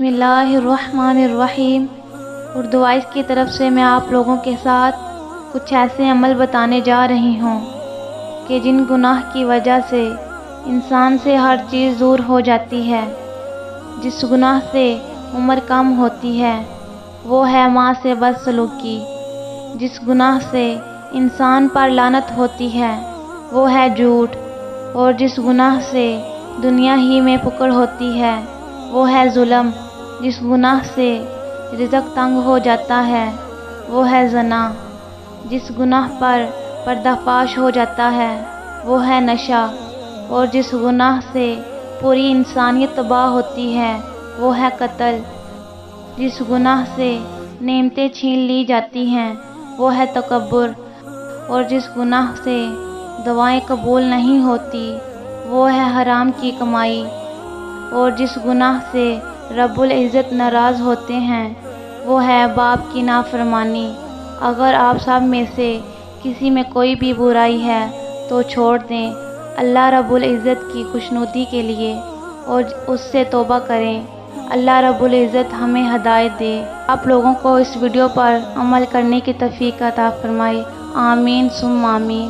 بسم اللہ الرحمن الرحیم۔ اردو وائس کی طرف سے میں آپ لوگوں کے ساتھ کچھ ایسے عمل بتانے جا رہی ہوں کہ جن گناہ کی وجہ سے انسان سے ہر چیز دور ہو جاتی ہے۔ جس گناہ سے عمر کم ہوتی ہے وہ ہے ماں سے بدسلوکی۔ جس گناہ سے انسان پر لعنت ہوتی ہے وہ ہے جھوٹ، اور جس گناہ سے دنیا ہی میں پکڑ ہوتی ہے وہ ہے ظلم۔ جس گناہ سے رزق تنگ ہو جاتا ہے وہ ہے زنا۔ جس گناہ پر پردہ فاش ہو جاتا ہے وہ ہے نشہ، اور جس گناہ سے پوری انسانیت تباہ ہوتی ہے وہ ہے قتل۔ جس گناہ سے نعمتیں چھین لی جاتی ہیں وہ ہے تکبر، اور جس گناہ سے دعائیں قبول نہیں ہوتی وہ ہے حرام کی کمائی، اور جس گناہ سے رب العزت ناراض ہوتے ہیں وہ ہے باپ کی نافرمانی۔ اگر آپ سب میں سے کسی میں کوئی بھی برائی ہے تو چھوڑ دیں اللہ رب العزت کی خوشنودی کے لیے، اور اس سے توبہ کریں۔ اللہ رب العزت ہمیں ہدایت دے۔ آپ لوگوں کو اس ویڈیو پر عمل کرنے کی توفیق عطا فرمائے۔ آمین ثم آمین۔